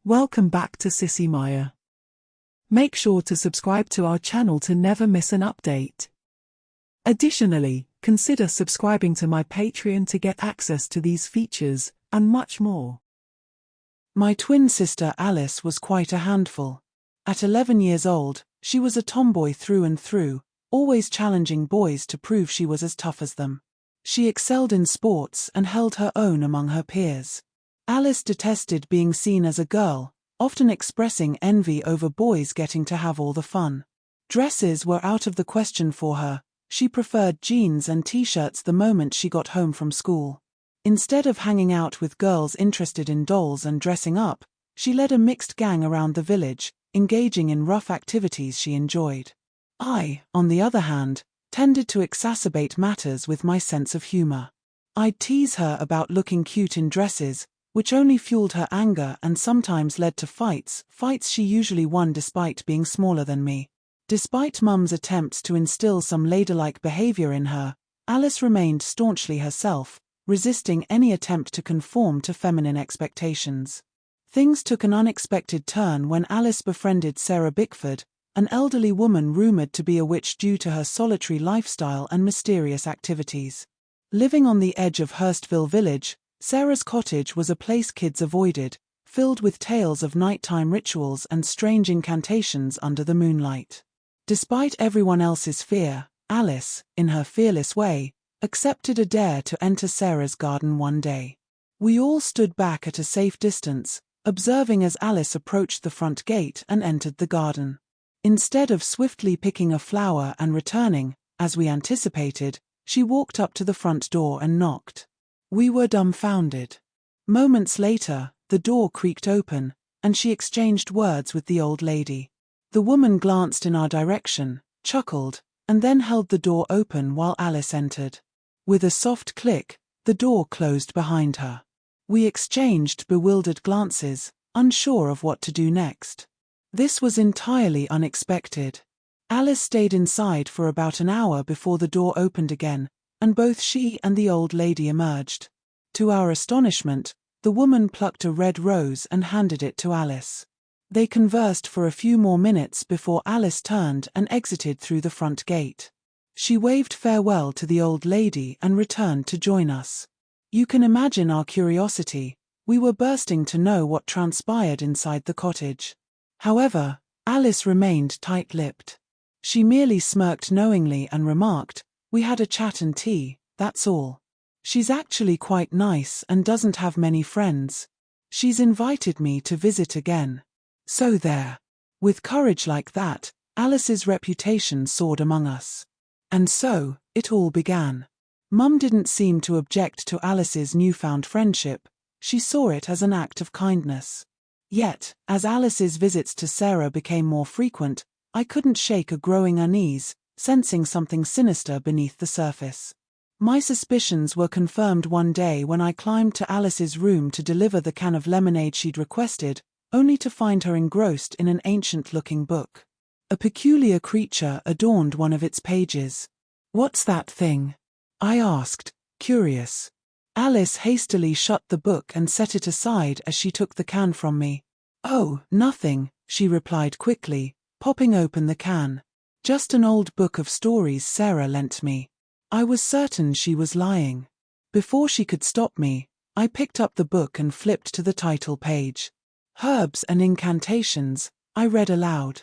Welcome back to Sissy Maya. Make sure to subscribe to our channel to never miss an update. Additionally, consider subscribing to my Patreon to get access to these features, and much more. My twin sister Alice was quite a handful. At 11 years old, she was a tomboy through and through, always challenging boys to prove she was as tough as them. She excelled in sports and held her own among her peers. Alice detested being seen as a girl, often expressing envy over boys getting to have all the fun. Dresses were out of the question for her. She preferred jeans and t-shirts the moment she got home from school. Instead of hanging out with girls interested in dolls and dressing up, she led a mixed gang around the village, engaging in rough activities she enjoyed. I, on the other hand, tended to exacerbate matters with my sense of humor. I'd tease her about looking cute in dresses, which only fueled her anger and sometimes led to fights she usually won despite being smaller than me. Despite Mum's attempts to instill some ladylike behavior in her, Alice remained staunchly herself, resisting any attempt to conform to feminine expectations. Things took an unexpected turn when Alice befriended Sarah Bickford, an elderly woman rumored to be a witch due to her solitary lifestyle and mysterious activities. Living on the edge of Hurstville Village, Sarah's cottage was a place kids avoided, filled with tales of nighttime rituals and strange incantations under the moonlight. Despite everyone else's fear, Alice, in her fearless way, accepted a dare to enter Sarah's garden one day. We all stood back at a safe distance, observing as Alice approached the front gate and entered the garden. Instead of swiftly picking a flower and returning, as we anticipated, she walked up to the front door and knocked. We were dumbfounded. Moments later, the door creaked open, and she exchanged words with the old lady. The woman glanced in our direction, chuckled, and then held the door open while Alice entered. With a soft click, the door closed behind her. We exchanged bewildered glances, unsure of what to do next. This was entirely unexpected. Alice stayed inside for about an hour before the door opened again, and both she and the old lady emerged. To our astonishment, the woman plucked a red rose and handed it to Alice. They conversed for a few more minutes before Alice turned and exited through the front gate. She waved farewell to the old lady and returned to join us. You can imagine our curiosity. We were bursting to know what transpired inside the cottage. However, Alice remained tight-lipped. She merely smirked knowingly and remarked, "We had a chat and tea, that's all. She's actually quite nice and doesn't have many friends. She's invited me to visit again." So there. With courage like that, Alice's reputation soared among us. And so, it all began. Mum didn't seem to object to Alice's newfound friendship. She saw it as an act of kindness. Yet, as Alice's visits to Sarah became more frequent, I couldn't shake a growing unease, sensing something sinister beneath the surface. My suspicions were confirmed one day when I climbed to Alice's room to deliver the can of lemonade she'd requested, only to find her engrossed in an ancient-looking book. A peculiar creature adorned one of its pages. "What's that thing?" I asked, curious. Alice hastily shut the book and set it aside as she took the can from me. "Oh, nothing," she replied quickly, popping open the can. "Just an old book of stories Sarah lent me." I was certain she was lying. Before she could stop me, I picked up the book and flipped to the title page. "Herbs and Incantations," I read aloud.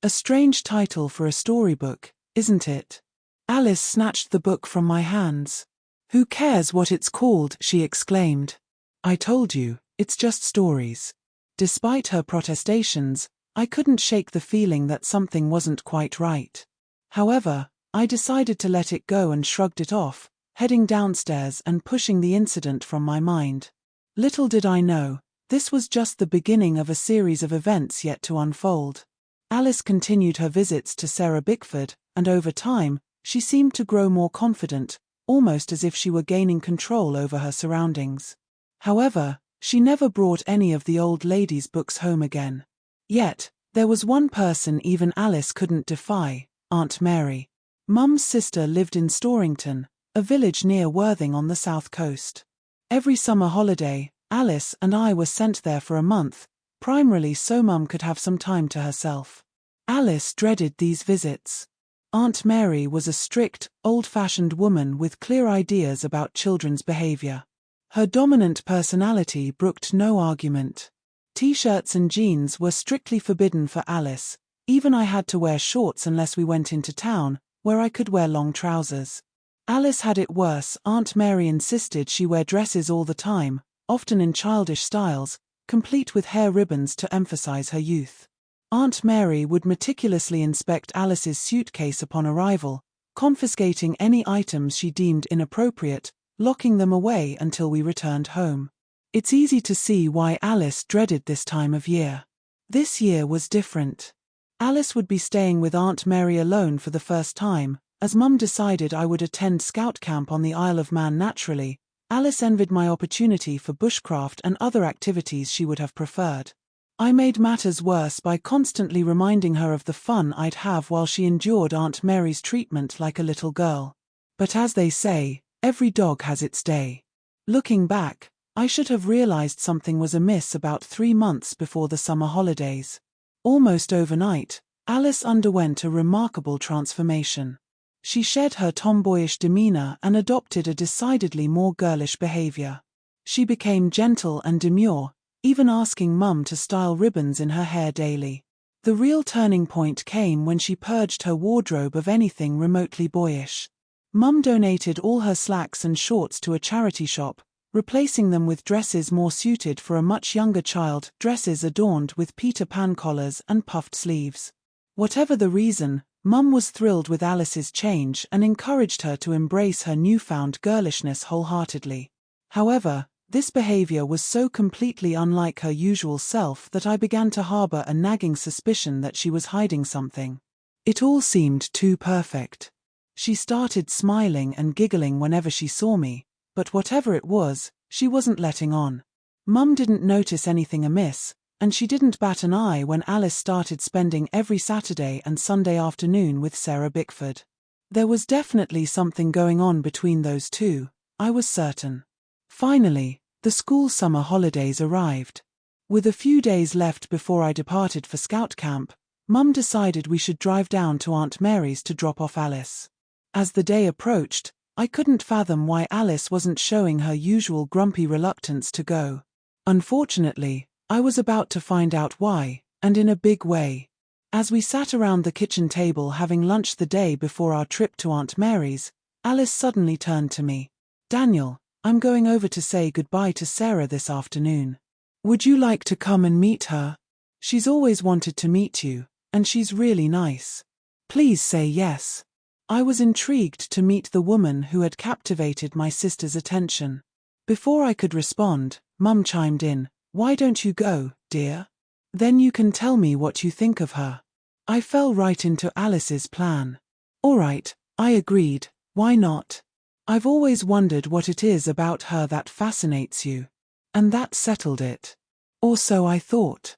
"A strange title for a storybook, isn't it?" Alice snatched the book from my hands. "Who cares what it's called?" she exclaimed. "I told you, it's just stories." Despite her protestations, I couldn't shake the feeling that something wasn't quite right. However, I decided to let it go and shrugged it off, heading downstairs and pushing the incident from my mind. Little did I know, this was just the beginning of a series of events yet to unfold. Alice continued her visits to Sarah Bickford, and over time, she seemed to grow more confident, almost as if she were gaining control over her surroundings. However, she never brought any of the old lady's books home again. Yet, there was one person even Alice couldn't defy, Aunt Mary. Mum's sister lived in Storrington, a village near Worthing on the south coast. Every summer holiday, Alice and I were sent there for a month, primarily so Mum could have some time to herself. Alice dreaded these visits. Aunt Mary was a strict, old-fashioned woman with clear ideas about children's behavior. Her dominant personality brooked no argument. T-shirts and jeans were strictly forbidden for Alice. Even I had to wear shorts unless we went into town, where I could wear long trousers. Alice had it worse. Aunt Mary insisted she wear dresses all the time, often in childish styles, complete with hair ribbons to emphasize her youth. Aunt Mary would meticulously inspect Alice's suitcase upon arrival, confiscating any items she deemed inappropriate, locking them away until we returned home. It's easy to see why Alice dreaded this time of year. This year was different. Alice would be staying with Aunt Mary alone for the first time, as Mum decided I would attend Scout camp on the Isle of Man naturally. Alice envied my opportunity for bushcraft and other activities she would have preferred. I made matters worse by constantly reminding her of the fun I'd have while she endured Aunt Mary's treatment like a little girl. But as they say, every dog has its day. Looking back, I should have realized something was amiss about 3 months before the summer holidays. Almost overnight, Alice underwent a remarkable transformation. She shed her tomboyish demeanor and adopted a decidedly more girlish behavior. She became gentle and demure, even asking Mum to style ribbons in her hair daily. The real turning point came when she purged her wardrobe of anything remotely boyish. Mum donated all her slacks and shorts to a charity shop, replacing them with dresses more suited for a much younger child, dresses adorned with Peter Pan collars and puffed sleeves. Whatever the reason, Mum was thrilled with Alice's change and encouraged her to embrace her newfound girlishness wholeheartedly. However, this behavior was so completely unlike her usual self that I began to harbor a nagging suspicion that she was hiding something. It all seemed too perfect. She started smiling and giggling whenever she saw me, but whatever it was, she wasn't letting on. Mum didn't notice anything amiss, and she didn't bat an eye when Alice started spending every Saturday and Sunday afternoon with Sarah Bickford. There was definitely something going on between those two, I was certain. Finally, the school summer holidays arrived. With a few days left before I departed for Scout camp, Mum decided we should drive down to Aunt Mary's to drop off Alice. As the day approached, I couldn't fathom why Alice wasn't showing her usual grumpy reluctance to go. Unfortunately, I was about to find out why, and in a big way. As we sat around the kitchen table having lunch the day before our trip to Aunt Mary's, Alice suddenly turned to me. "Daniel, I'm going over to say goodbye to Sarah this afternoon. Would you like to come and meet her? She's always wanted to meet you, and she's really nice. Please say yes." I was intrigued to meet the woman who had captivated my sister's attention. Before I could respond, Mum chimed in, "Why don't you go, dear? Then you can tell me what you think of her." I fell right into Alice's plan. "All right," I agreed, "why not? I've always wondered what it is about her that fascinates you." And that settled it. Or so I thought.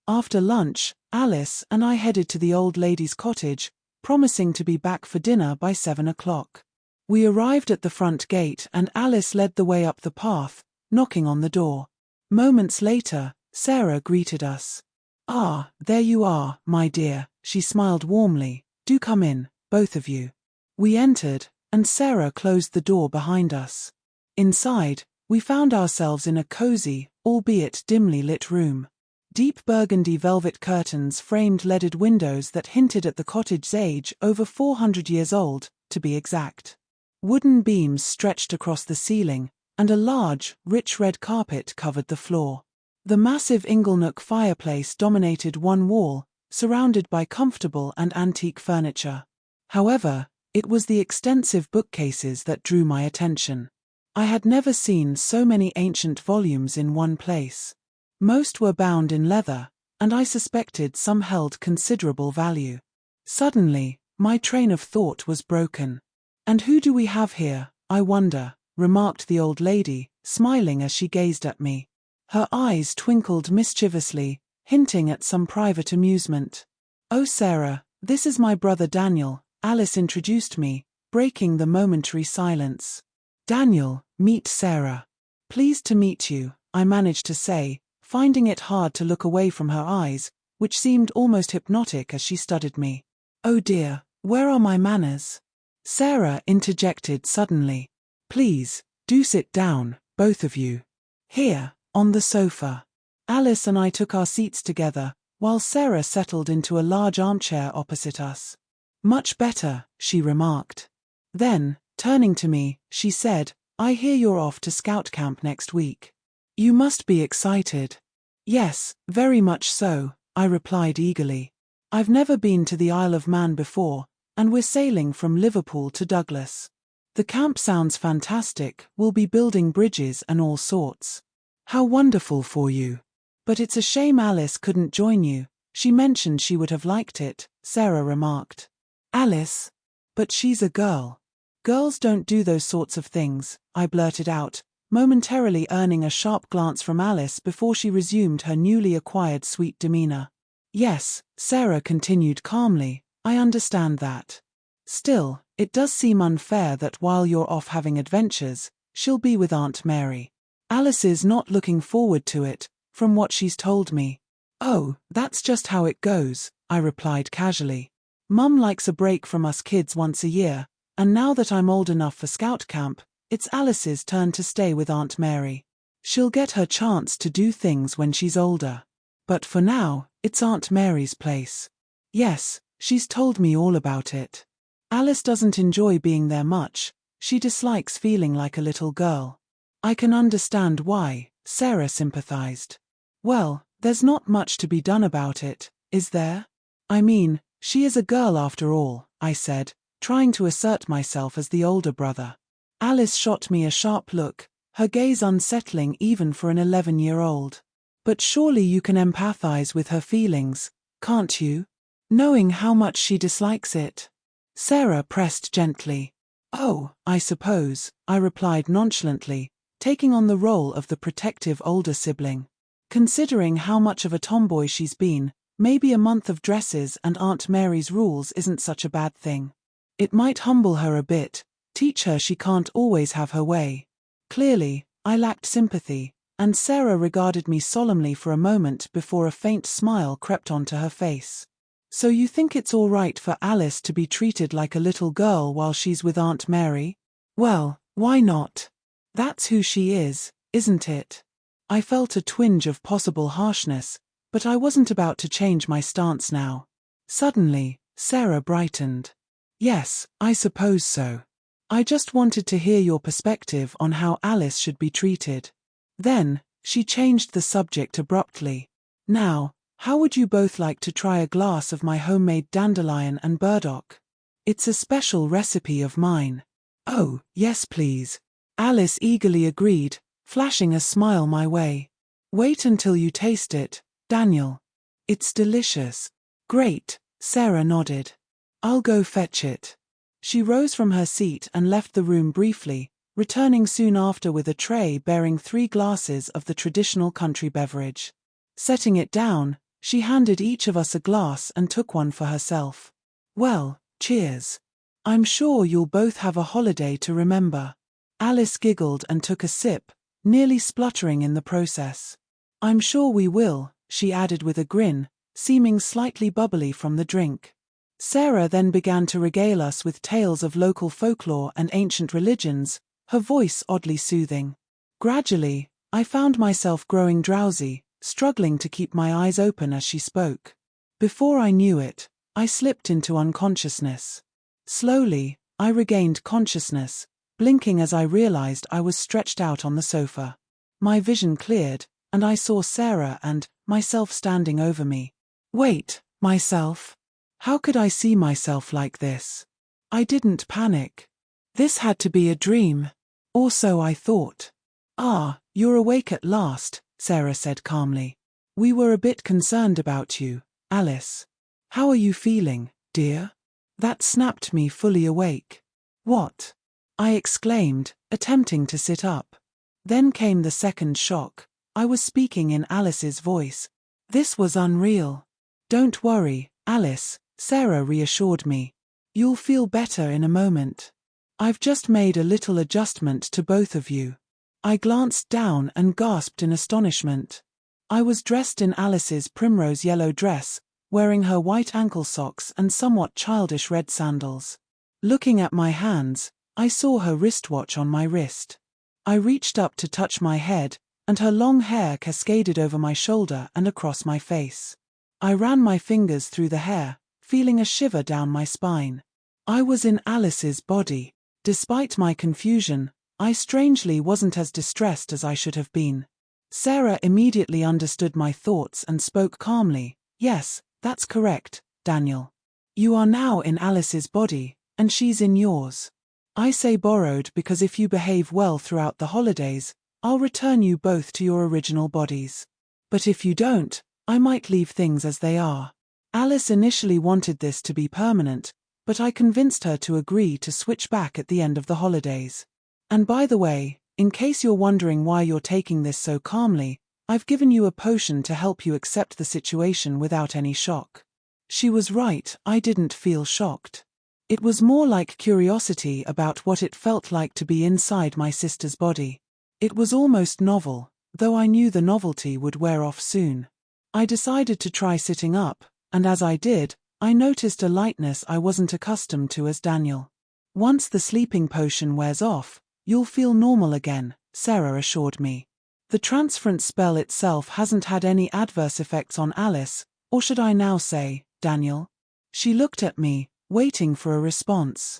After lunch, Alice and I headed to the old lady's cottage, promising to be back for dinner by 7 o'clock. We arrived at the front gate and Alice led the way up the path, knocking on the door. Moments later, Sarah greeted us. "Ah, there you are, my dear," she smiled warmly. "Do come in, both of you." We entered, and Sarah closed the door behind us. Inside, we found ourselves in a cozy, albeit dimly lit room. Deep burgundy velvet curtains framed leaded windows that hinted at the cottage's age, over 400 years old, to be exact. Wooden beams stretched across the ceiling, and a large, rich red carpet covered the floor. The massive inglenook fireplace dominated one wall, surrounded by comfortable and antique furniture. However, it was the extensive bookcases that drew my attention. I had never seen so many ancient volumes in one place. Most were bound in leather, and I suspected some held considerable value. Suddenly, my train of thought was broken. "And who do we have here, I wonder?" remarked the old lady, smiling as she gazed at me. Her eyes twinkled mischievously, hinting at some private amusement. "Oh, Sarah, this is my brother Daniel," Alice introduced me, breaking the momentary silence. "Daniel, meet Sarah." "Pleased to meet you," I managed to say, finding it hard to look away from her eyes, which seemed almost hypnotic as she studied me. "Oh dear, where are my manners?" Sarah interjected suddenly. "Please, do sit down, both of you. Here, on the sofa." Alice and I took our seats together, while Sarah settled into a large armchair opposite us. "Much better," she remarked. Then, turning to me, she said, "I hear you're off to scout camp next week. You must be excited." "Yes, very much so," I replied eagerly. "I've never been to the Isle of Man before, and we're sailing from Liverpool to Douglas. The camp sounds fantastic. We'll be building bridges and all sorts." "How wonderful for you. But it's a shame Alice couldn't join you. She mentioned she would have liked it," Sarah remarked. "Alice? But she's a girl. Girls don't do those sorts of things," I blurted out, momentarily earning a sharp glance from Alice before she resumed her newly acquired sweet demeanor. "Yes," Sarah continued calmly, "I understand that. Still, it does seem unfair that while you're off having adventures, she'll be with Aunt Mary. Alice is not looking forward to it, from what she's told me." "Oh, that's just how it goes," I replied casually. "Mum likes a break from us kids once a year, and now that I'm old enough for scout camp, it's Alice's turn to stay with Aunt Mary. She'll get her chance to do things when she's older. But for now, it's Aunt Mary's place." "Yes, she's told me all about it. Alice doesn't enjoy being there much. She dislikes feeling like a little girl." "I can understand why," Sarah sympathized. "Well, there's not much to be done about it, is there? I mean, she is a girl after all," I said, trying to assert myself as the older brother. Alice shot me a sharp look, her gaze unsettling even for an 11-year-old. "But surely you can empathize with her feelings, can't you? Knowing how much she dislikes it." Sarah pressed gently. "Oh, I suppose," I replied nonchalantly, taking on the role of the protective older sibling. "Considering how much of a tomboy she's been, maybe a month of dresses and Aunt Mary's rules isn't such a bad thing. It might humble her a bit, teach her she can't always have her way." Clearly, I lacked sympathy, and Sarah regarded me solemnly for a moment before a faint smile crept onto her face. "So you think it's all right for Alice to be treated like a little girl while she's with Aunt Mary? Well, why not? That's who she is, isn't it?" I felt a twinge of possible harshness, but I wasn't about to change my stance now. Suddenly, Sarah brightened. "Yes, I suppose so. I just wanted to hear your perspective on how Alice should be treated." Then, she changed the subject abruptly. "Now, how would you both like to try a glass of my homemade dandelion and burdock? It's a special recipe of mine." "Oh, yes please," Alice eagerly agreed, flashing a smile my way. "Wait until you taste it, Daniel. It's delicious." "Great," Sarah nodded. "I'll go fetch it." She rose from her seat and left the room briefly, returning soon after with a tray bearing 3 glasses of the traditional country beverage. Setting it down, she handed each of us a glass and took one for herself. "Well, cheers. I'm sure you'll both have a holiday to remember." Alice giggled and took a sip, nearly spluttering in the process. "I'm sure we will," she added with a grin, seeming slightly bubbly from the drink. Sarah then began to regale us with tales of local folklore and ancient religions, her voice oddly soothing. Gradually, I found myself growing drowsy, struggling to keep my eyes open as she spoke. Before I knew it, I slipped into unconsciousness. Slowly, I regained consciousness, blinking as I realized I was stretched out on the sofa. My vision cleared, and I saw Sarah and myself standing over me. Wait, myself? How could I see myself like this? I didn't panic. This had to be a dream. Or so I thought. "Ah, you're awake at last," Sarah said calmly. "We were a bit concerned about you, Alice. How are you feeling, dear?" That snapped me fully awake. "What?" I exclaimed, attempting to sit up. Then came the second shock. I was speaking in Alice's voice. This was unreal. "Don't worry, Alice," Sarah reassured me. "You'll feel better in a moment. I've just made a little adjustment to both of you." I glanced down and gasped in astonishment. I was dressed in Alice's primrose yellow dress, wearing her white ankle socks and somewhat childish red sandals. Looking at my hands, I saw her wristwatch on my wrist. I reached up to touch my head, and her long hair cascaded over my shoulder and across my face. I ran my fingers through the hair, feeling a shiver down my spine. I was in Alice's body. Despite my confusion, I strangely wasn't as distressed as I should have been. Sarah immediately understood my thoughts and spoke calmly. Yes, that's correct, Daniel. You are now in Alice's body, and she's in yours. I say borrowed because if you behave well throughout the holidays, I'll return you both to your original bodies. But if you don't, I might leave things as they are. Alice initially wanted this to be permanent, but I convinced her to agree to switch back at the end of the holidays. And by the way, in case you're wondering why you're taking this so calmly, I've given you a potion to help you accept the situation without any shock. She was right, I didn't feel shocked. It was more like curiosity about what it felt like to be inside my sister's body. It was almost novel, though I knew the novelty would wear off soon. I decided to try sitting up, and as I did, I noticed a lightness I wasn't accustomed to as Daniel. Once the sleeping potion wears off, you'll feel normal again, Sarah assured me. The transference spell itself hasn't had any adverse effects on Alice, or should I now say, Daniel? She looked at me, waiting for a response.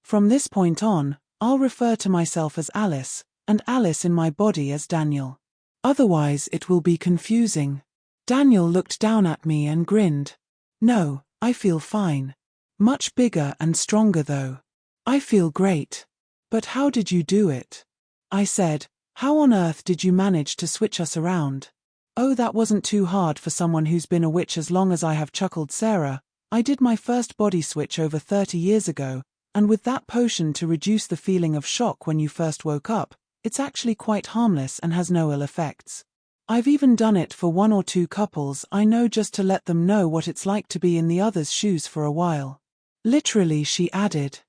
From this point on, I'll refer to myself as Alice, and Alice in my body as Daniel. Otherwise it will be confusing. Daniel looked down at me and grinned. No, I feel fine. Much bigger and stronger though. I feel great. But how did you do it? I said, how on earth did you manage to switch us around? Oh, that wasn't too hard for someone who's been a witch as long as I have, chuckled Sarah. I did my first body switch over 30 years ago, and with that potion to reduce the feeling of shock when you first woke up, it's actually quite harmless and has no ill effects. I've even done it for 1 or 2 couples I know just to let them know what it's like to be in the other's shoes for a while. Literally, she added.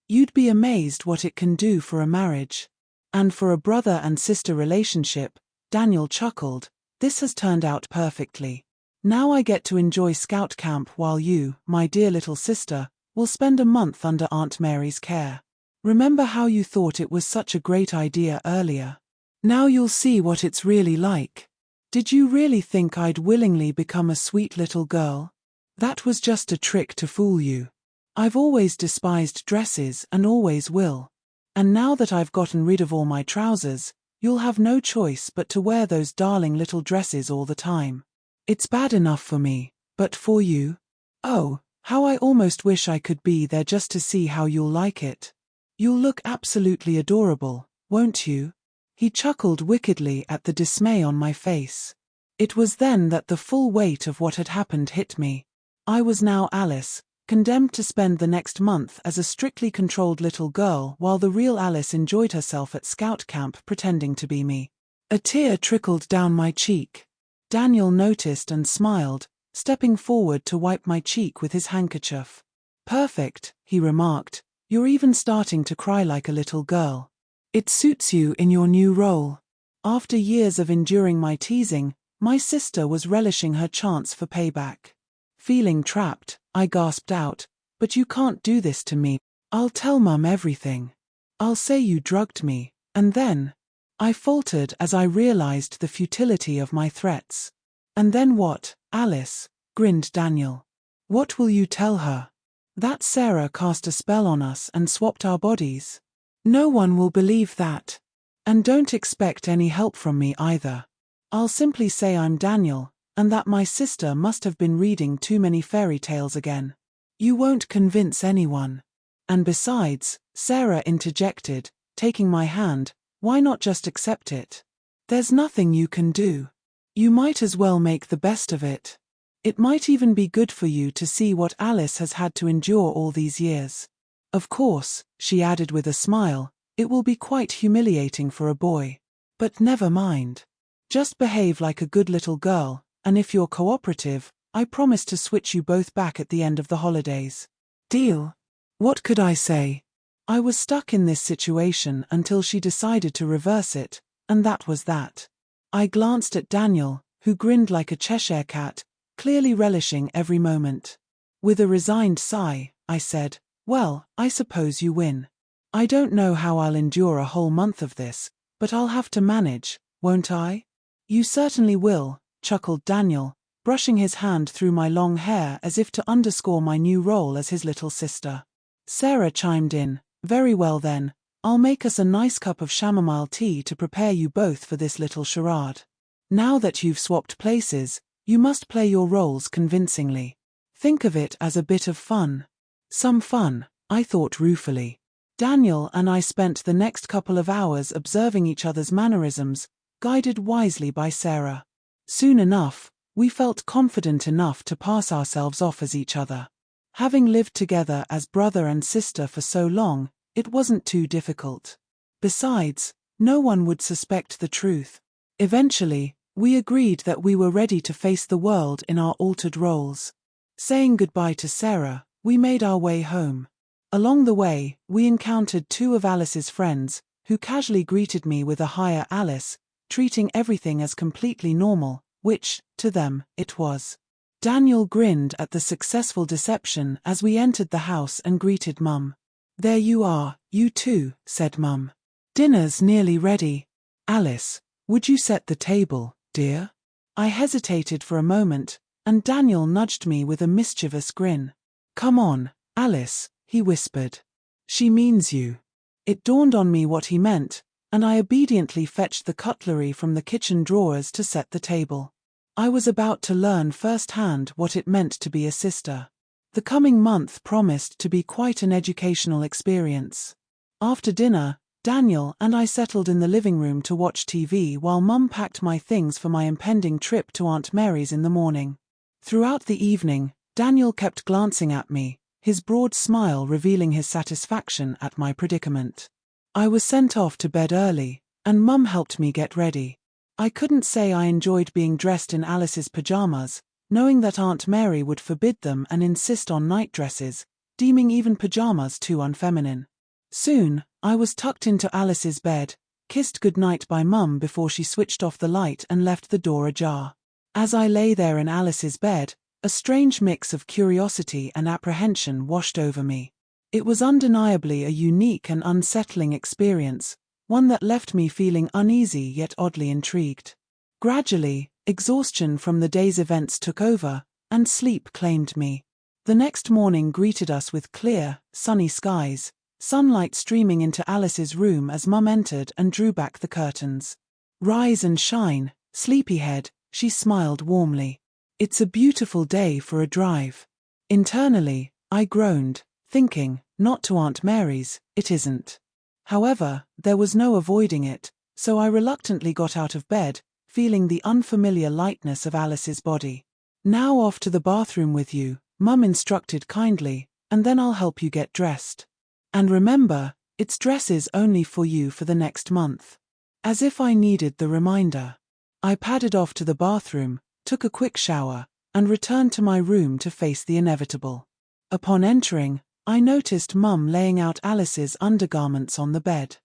You'd be amazed what it can do for a marriage. And for a brother and sister relationship, Daniel chuckled, this has turned out perfectly. Now I get to enjoy Scout Camp while you, my dear little sister, will spend a month under Aunt Mary's care. Remember how you thought it was such a great idea earlier? Now you'll see what it's really like. Did you really think I'd willingly become a sweet little girl? That was just a trick to fool you. I've always despised dresses and always will. And now that I've gotten rid of all my trousers, you'll have no choice but to wear those darling little dresses all the time. It's bad enough for me, but for you? Oh, how I almost wish I could be there just to see how you'll like it. You'll look absolutely adorable, won't you? He chuckled wickedly at the dismay on my face. It was then that the full weight of what had happened hit me. I was now Alice, condemned to spend the next month as a strictly controlled little girl while the real Alice enjoyed herself at Scout Camp pretending to be me. A tear trickled down my cheek. Daniel noticed and smiled, stepping forward to wipe my cheek with his handkerchief. Perfect, he remarked. You're even starting to cry like a little girl. It suits you in your new role. After years of enduring my teasing, my sister was relishing her chance for payback. Feeling trapped, I gasped out, but you can't do this to me. I'll tell Mum everything. I'll say you drugged me, and then... I faltered as I realized the futility of my threats. And then what, Alice? Grinned Daniel. What will you tell her? That Sarah cast a spell on us and swapped our bodies? No one will believe that. And don't expect any help from me either. I'll simply say I'm Daniel, and that my sister must have been reading too many fairy tales again. You won't convince anyone. And besides, Sarah interjected, taking my hand, why not just accept it? There's nothing you can do. You might as well make the best of it. It might even be good for you to see what Alice has had to endure all these years. Of course, she added with a smile, it will be quite humiliating for a boy. But never mind. Just behave like a good little girl, and if you're cooperative, I promise to switch you both back at the end of the holidays. Deal? What could I say? I was stuck in this situation until she decided to reverse it, and that was that. I glanced at Daniel, who grinned like a Cheshire cat, clearly relishing every moment. With a resigned sigh, I said, "Well, I suppose you win. I don't know how I'll endure a whole month of this, but I'll have to manage, won't I?" "You certainly will," chuckled Daniel, brushing his hand through my long hair as if to underscore my new role as his little sister. Sarah chimed in, "Very well then, I'll make us a nice cup of chamomile tea to prepare you both for this little charade. Now that you've swapped places, you must play your roles convincingly. Think of it as a bit of fun." "Some fun," I thought ruefully. Daniel and I spent the next couple of hours observing each other's mannerisms, guided wisely by Sarah. Soon enough, we felt confident enough to pass ourselves off as each other. Having lived together as brother and sister for so long, it wasn't too difficult. Besides, no one would suspect the truth. Eventually, we agreed that we were ready to face the world in our altered roles. Saying goodbye to Sarah, we made our way home. Along the way, we encountered two of Alice's friends, who casually greeted me with a "Hiya, Alice," treating everything as completely normal, which, to them, it was. Daniel grinned at the successful deception as we entered the house and greeted Mum. "There you are, you two," said Mum. "Dinner's nearly ready. Alice, would you set the table, dear?" I hesitated for a moment, and Daniel nudged me with a mischievous grin. "Come on, Alice," he whispered. "She means you." It dawned on me what he meant, and I obediently fetched the cutlery from the kitchen drawers to set the table. I was about to learn firsthand what it meant to be a sister. The coming month promised to be quite an educational experience. After dinner, Daniel and I settled in the living room to watch TV while Mum packed my things for my impending trip to Aunt Mary's in the morning. Throughout the evening, Daniel kept glancing at me, his broad smile revealing his satisfaction at my predicament. I was sent off to bed early, and Mum helped me get ready. I couldn't say I enjoyed being dressed in Alice's pajamas, knowing that Aunt Mary would forbid them and insist on nightdresses, deeming even pajamas too unfeminine. Soon, I was tucked into Alice's bed, kissed goodnight by Mum before she switched off the light and left the door ajar. As I lay there in Alice's bed, a strange mix of curiosity and apprehension washed over me. It was undeniably a unique and unsettling experience, one that left me feeling uneasy yet oddly intrigued. Gradually, exhaustion from the day's events took over, and sleep claimed me. The next morning greeted us with clear, sunny skies, sunlight streaming into Alice's room as Mum entered and drew back the curtains. "Rise and shine, sleepyhead," she smiled warmly. "It's a beautiful day for a drive." Internally, I groaned, thinking, not to Aunt Mary's, it isn't. However, there was no avoiding it, so I reluctantly got out of bed, feeling the unfamiliar lightness of Alice's body. "Now off to the bathroom with you," Mum instructed kindly, "and then I'll help you get dressed. And remember, it's dresses only for you for the next month." As if I needed the reminder. I padded off to the bathroom, took a quick shower, and returned to my room to face the inevitable. Upon entering, I noticed Mum laying out Alice's undergarments on the bed.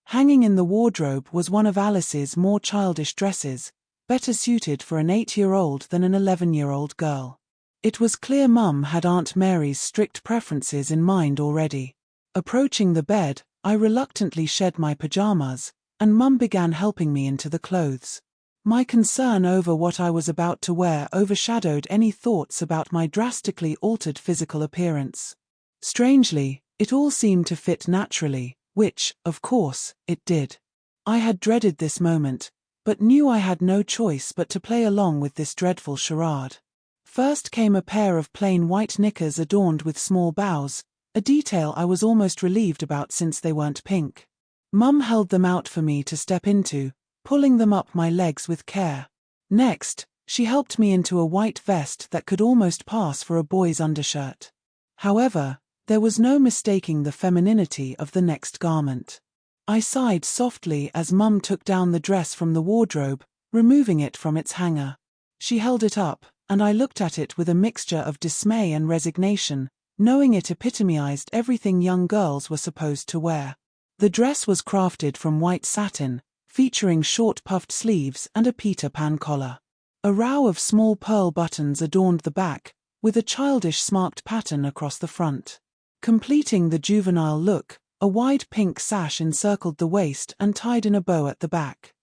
Hanging in the wardrobe was one of Alice's more childish dresses, better suited for an 8-year-old than an 11-year-old girl. It was clear Mum had Aunt Mary's strict preferences in mind already. Approaching the bed, I reluctantly shed my pajamas, and Mum began helping me into the clothes. My concern over what I was about to wear overshadowed any thoughts about my drastically altered physical appearance. Strangely, it all seemed to fit naturally, which, of course, it did. I had dreaded this moment, but knew I had no choice but to play along with this dreadful charade. First came a pair of plain white knickers adorned with small bows, a detail I was almost relieved about since they weren't pink. Mum held them out for me to step into, pulling them up my legs with care. Next, she helped me into a white vest that could almost pass for a boy's undershirt. However, there was no mistaking the femininity of the next garment. I sighed softly as Mum took down the dress from the wardrobe, removing it from its hanger. She held it up, and I looked at it with a mixture of dismay and resignation, knowing it epitomized everything young girls were supposed to wear. The dress was crafted from white satin, featuring short puffed sleeves and a Peter Pan collar. A row of small pearl buttons adorned the back, with a childish smarked pattern across the front. Completing the juvenile look, a wide pink sash encircled the waist and tied in a bow at the back.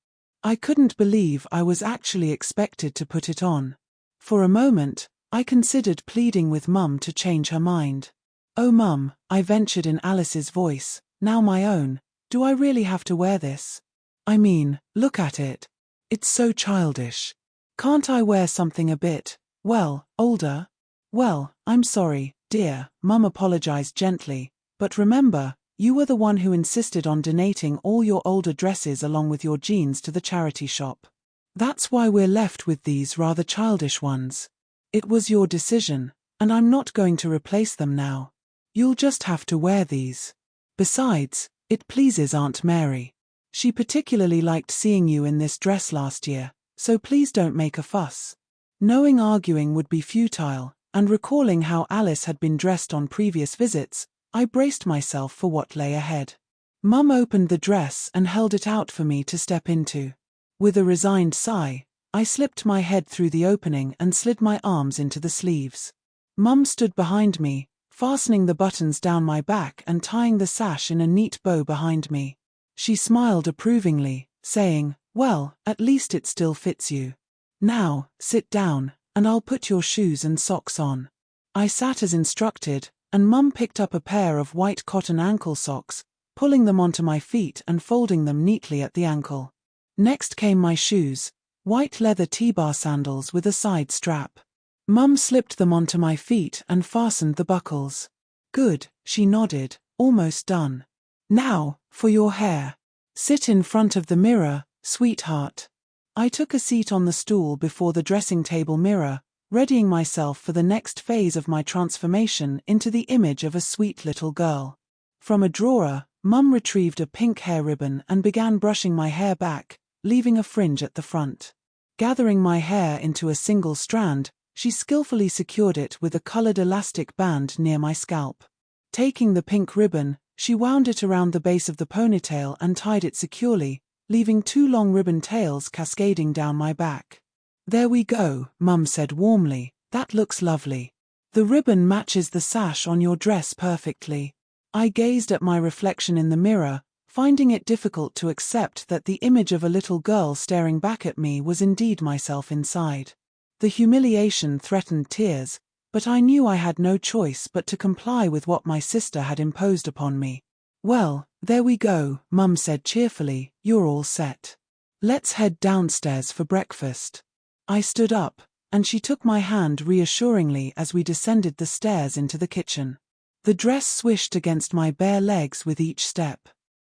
I couldn't believe I was actually expected to put it on. For a moment, I considered pleading with Mum to change her mind. "Oh Mum," I ventured in Alice's voice, now my own, "do I really have to wear this? I mean, look at it. It's so childish. Can't I wear something a bit, well, older?" "Well, I'm sorry, dear," Mum apologized gently, "but remember, you were the one who insisted on donating all your older dresses along with your jeans to the charity shop. That's why we're left with these rather childish ones. It was your decision, and I'm not going to replace them now. You'll just have to wear these. Besides, it pleases Aunt Mary. She particularly liked seeing you in this dress last year, so please don't make a fuss." Knowing arguing would be futile, and recalling how Alice had been dressed on previous visits, I braced myself for what lay ahead. Mum opened the dress and held it out for me to step into. With a resigned sigh, I slipped my head through the opening and slid my arms into the sleeves. Mum stood behind me, fastening the buttons down my back and tying the sash in a neat bow behind me. She smiled approvingly, saying, "Well, at least it still fits you. Now, sit down, and I'll put your shoes and socks on." I sat as instructed, and Mum picked up a pair of white cotton ankle socks, pulling them onto my feet and folding them neatly at the ankle. Next came my shoes, white leather T-bar sandals with a side strap. Mum slipped them onto my feet and fastened the buckles. "Good," she nodded, "almost done. Now, for your hair. Sit in front of the mirror, sweetheart." I took a seat on the stool before the dressing table mirror, readying myself for the next phase of my transformation into the image of a sweet little girl. From a drawer, Mum retrieved a pink hair ribbon and began brushing my hair back, leaving a fringe at the front. Gathering my hair into a single strand, she skillfully secured it with a colored elastic band near my scalp. Taking the pink ribbon, she wound it around the base of the ponytail and tied it securely, leaving two long ribbon tails cascading down my back. "There we go," Mum said warmly, "that looks lovely. The ribbon matches the sash on your dress perfectly." I gazed at my reflection in the mirror, finding it difficult to accept that the image of a little girl staring back at me was indeed myself inside. The humiliation threatened tears, but I knew I had no choice but to comply with what my sister had imposed upon me. "Well, there we go," Mum said cheerfully, "you're all set. Let's head downstairs for breakfast." I stood up, and she took my hand reassuringly as we descended the stairs into the kitchen. The dress swished against my bare legs with each step.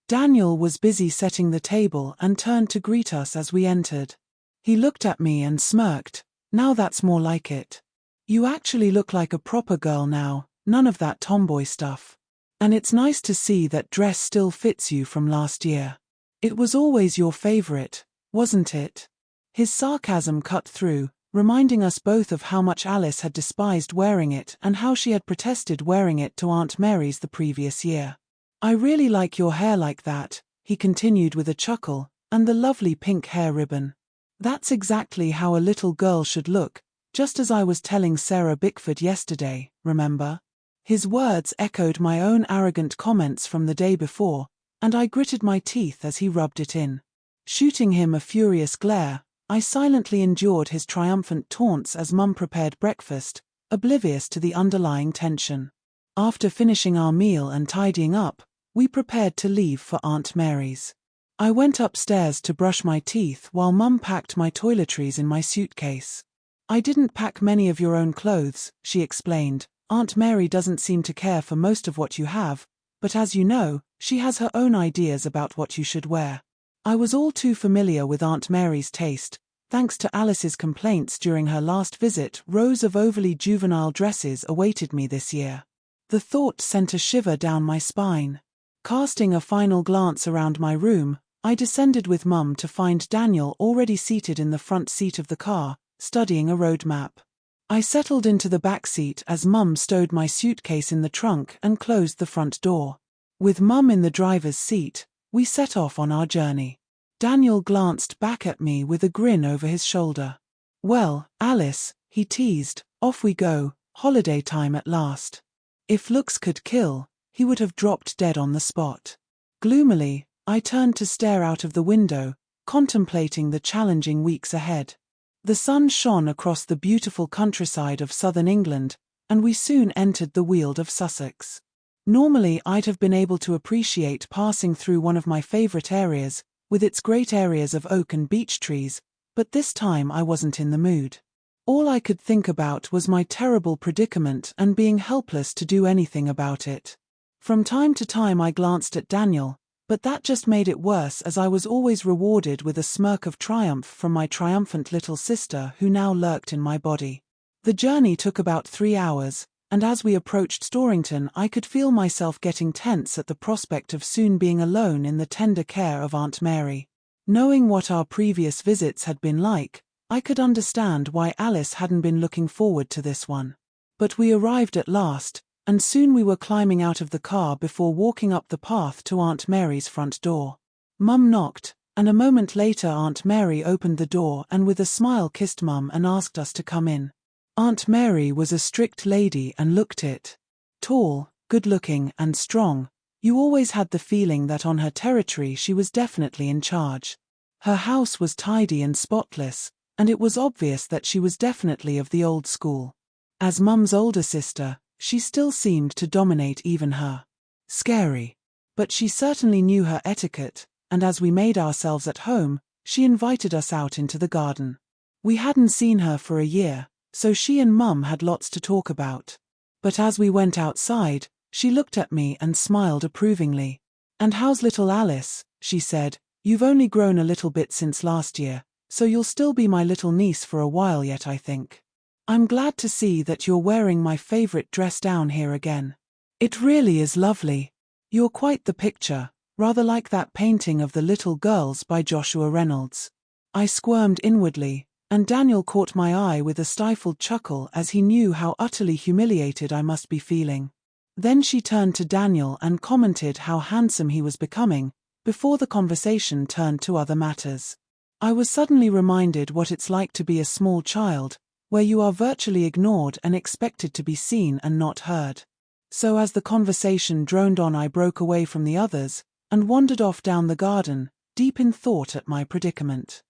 Daniel was busy setting the table and turned to greet us as we entered. He looked at me and smirked. "Now that's more like it. You actually look like a proper girl now, none of that tomboy stuff. And it's nice to see that dress still fits you from last year. It was always your favorite, wasn't it?" His sarcasm cut through, reminding us both of how much Alice had despised wearing it and how she had protested wearing it to Aunt Mary's the previous year. "I really like your hair like that," he continued with a chuckle, "and the lovely pink hair ribbon. That's exactly how a little girl should look, just as I was telling Sarah Bickford yesterday, remember?" His words echoed my own arrogant comments from the day before, and I gritted my teeth as he rubbed it in. Shooting him a furious glare, I silently endured his triumphant taunts as Mum prepared breakfast, oblivious to the underlying tension. After finishing our meal and tidying up, we prepared to leave for Aunt Mary's. I went upstairs to brush my teeth while Mum packed my toiletries in my suitcase. "I didn't pack many of your own clothes," she explained. "Aunt Mary doesn't seem to care for most of what you have, but as you know, she has her own ideas about what you should wear." I was all too familiar with Aunt Mary's taste. Thanks to Alice's complaints during her last visit, rows of overly juvenile dresses awaited me this year. The thought sent a shiver down my spine. Casting a final glance around my room, I descended with Mum to find Daniel already seated in the front seat of the car, studying a road map. I settled into the back seat as Mum stowed my suitcase in the trunk and closed the front door. With Mum in the driver's seat, we set off on our journey. Daniel glanced back at me with a grin over his shoulder. "Well, Alice," he teased, "off we go, holiday time at last." If looks could kill, he would have dropped dead on the spot. Gloomily, I turned to stare out of the window, contemplating the challenging weeks ahead. The sun shone across the beautiful countryside of southern England, and we soon entered the Weald of Sussex. Normally I'd have been able to appreciate passing through one of my favourite areas, with its great areas of oak and beech trees, but this time I wasn't in the mood. All I could think about was my terrible predicament and being helpless to do anything about it. From time to time I glanced at Daniel, but that just made it worse, as I was always rewarded with a smirk of triumph from my triumphant little sister who now lurked in my body. The journey took about 3 hours, and as we approached Storrington I could feel myself getting tense at the prospect of soon being alone in the tender care of Aunt Mary. Knowing what our previous visits had been like, I could understand why Alice hadn't been looking forward to this one. But we arrived at last, and soon we were climbing out of the car before walking up the path to Aunt Mary's front door. Mum knocked, and a moment later Aunt Mary opened the door and with a smile kissed Mum and asked us to come in. Aunt Mary was a strict lady and looked it. Tall, good-looking, and strong. You always had the feeling that on her territory she was definitely in charge. Her house was tidy and spotless, and it was obvious that she was definitely of the old school. As Mum's older sister, she still seemed to dominate even her. Scary. But she certainly knew her etiquette, and as we made ourselves at home, she invited us out into the garden. We hadn't seen her for a year, so she and Mum had lots to talk about. But as we went outside, she looked at me and smiled approvingly. "And how's little Alice?" she said. "You've only grown a little bit since last year, so you'll still be my little niece for a while yet, I think. I'm glad to see that you're wearing my favorite dress down here again. It really is lovely. You're quite the picture, rather like that painting of the little girls by Joshua Reynolds." I squirmed inwardly, and Daniel caught my eye with a stifled chuckle as he knew how utterly humiliated I must be feeling. Then she turned to Daniel and commented how handsome he was becoming, before the conversation turned to other matters. I was suddenly reminded what it's like to be a small child, where you are virtually ignored and expected to be seen and not heard. So as the conversation droned on I broke away from the others, and wandered off down the garden, deep in thought at my predicament.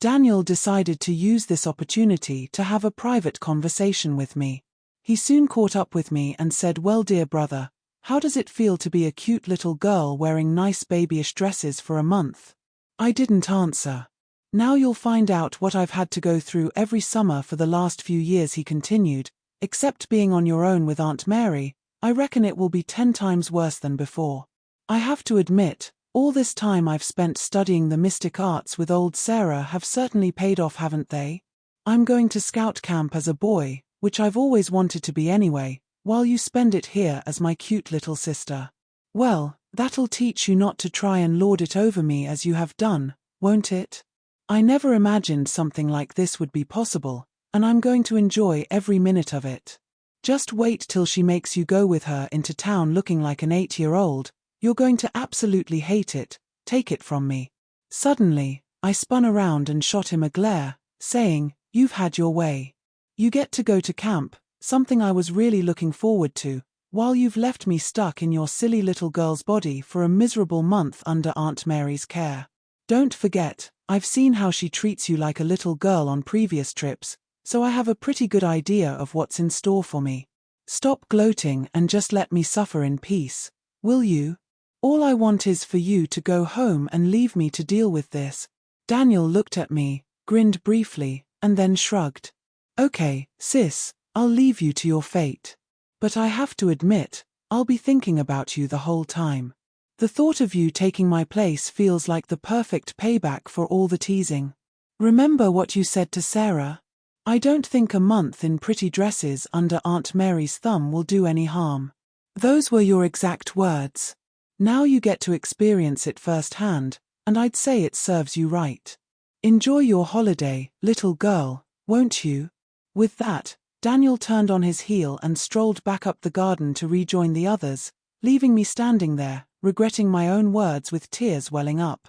Daniel decided to use this opportunity to have a private conversation with me. He soon caught up with me and said, "Well, dear brother, how does it feel to be a cute little girl wearing nice babyish dresses for a month?" I didn't answer. "Now you'll find out what I've had to go through every summer for the last few years," he continued. "Except being on your own with Aunt Mary, I reckon it will be 10 times worse than before. I have to admit, all this time I've spent studying the mystic arts with old Sarah have certainly paid off, haven't they? I'm going to scout camp as a boy, which I've always wanted to be anyway, while you spend it here as my cute little sister. Well, that'll teach you not to try and lord it over me as you have done, won't it? I never imagined something like this would be possible, and I'm going to enjoy every minute of it. Just wait till she makes you go with her into town looking like an 8-year-old. You're going to absolutely hate it, take it from me." Suddenly, I spun around and shot him a glare, saying, "You've had your way. You get to go to camp, something I was really looking forward to, while you've left me stuck in your silly little girl's body for a miserable month under Aunt Mary's care. Don't forget, I've seen how she treats you like a little girl on previous trips, so I have a pretty good idea of what's in store for me. Stop gloating and just let me suffer in peace, will you? All I want is for you to go home and leave me to deal with this." Daniel looked at me, grinned briefly, and then shrugged. "Okay, sis, I'll leave you to your fate. But I have to admit, I'll be thinking about you the whole time. The thought of you taking my place feels like the perfect payback for all the teasing. Remember what you said to Sarah? I don't think a month in pretty dresses under Aunt Mary's thumb will do any harm. Those were your exact words. Now you get to experience it firsthand, and I'd say it serves you right. Enjoy your holiday, little girl, won't you?" With that, Daniel turned on his heel and strolled back up the garden to rejoin the others, leaving me standing there, regretting my own words with tears welling up.